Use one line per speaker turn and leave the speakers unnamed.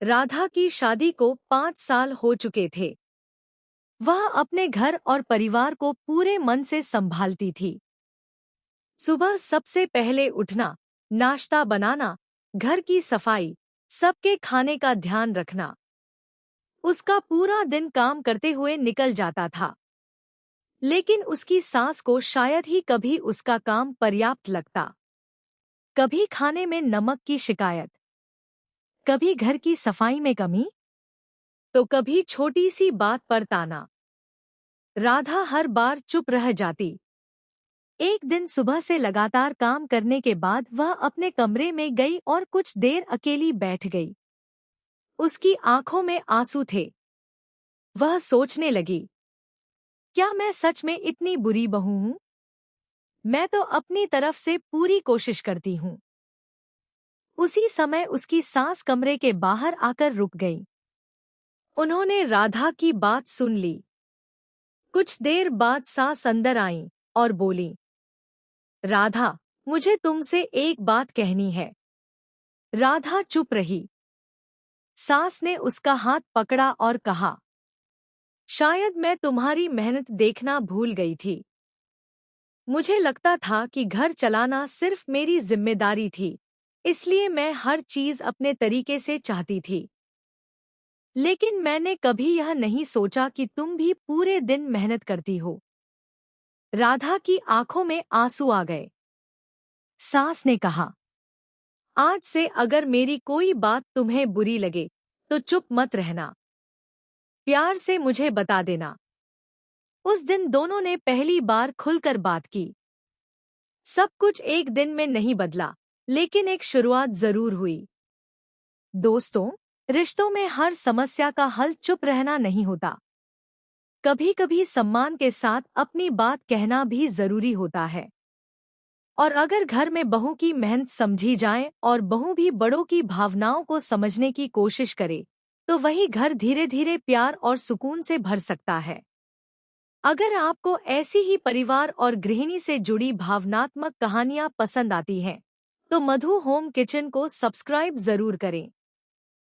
राधा की शादी को 5 साल हो चुके थे। वह अपने घर और परिवार को पूरे मन से संभालती थी। सुबह सबसे पहले उठना, नाश्ता बनाना, घर की सफाई, सबके खाने का ध्यान रखना। उसका पूरा दिन काम करते हुए निकल जाता था। लेकिन उसकी सास को शायद ही कभी उसका काम पर्याप्त लगता। कभी खाने में नमक की शिकायत, कभी घर की सफाई में कमी, तो कभी छोटी सी बात पर ताना। राधा हर बार चुप रह जाती। एक दिन सुबह से लगातार काम करने के बाद वह अपने कमरे में गई और कुछ देर अकेली बैठ गई। उसकी आंखों में आंसू थे। वह सोचने लगी, क्या मैं सच में इतनी बुरी बहू हूं? मैं तो अपनी तरफ से पूरी कोशिश करती हूं। उसी समय उसकी सास कमरे के बाहर आकर रुक गई। उन्होंने राधा की बात सुन ली। कुछ देर बाद सास अंदर आईं और बोली, राधा, मुझे तुमसे एक बात कहनी है। राधा चुप रही। सास ने उसका हाथ पकड़ा और कहा, शायद मैं तुम्हारी मेहनत देखना भूल गई थी। मुझे लगता था कि घर चलाना सिर्फ मेरी जिम्मेदारी थी, इसलिए मैं हर चीज अपने तरीके से चाहती थी। लेकिन मैंने कभी यह नहीं सोचा कि तुम भी पूरे दिन मेहनत करती हो। राधा की आंखों में आंसू आ गए। सास ने कहा, आज से अगर मेरी कोई बात तुम्हें बुरी लगे तो चुप मत रहना। प्यार से मुझे बता देना। उस दिन दोनों ने पहली बार खुलकर बात की। सब कुछ एक दिन में नहीं बदला, लेकिन एक शुरुआत जरूर हुई। दोस्तों, रिश्तों में हर समस्या का हल चुप रहना नहीं होता। कभी कभी सम्मान के साथ अपनी बात कहना भी जरूरी होता है। और अगर घर में बहू की मेहनत समझी जाए और बहू भी बड़ों की भावनाओं को समझने की कोशिश करे, तो वही घर धीरे धीरे प्यार और सुकून से भर सकता है। अगर आपको ऐसी ही परिवार और गृहिणी से जुड़ी भावनात्मक कहानियां पसंद आती हैं, तो मधु होम किचन को सब्सक्राइब जरूर करें।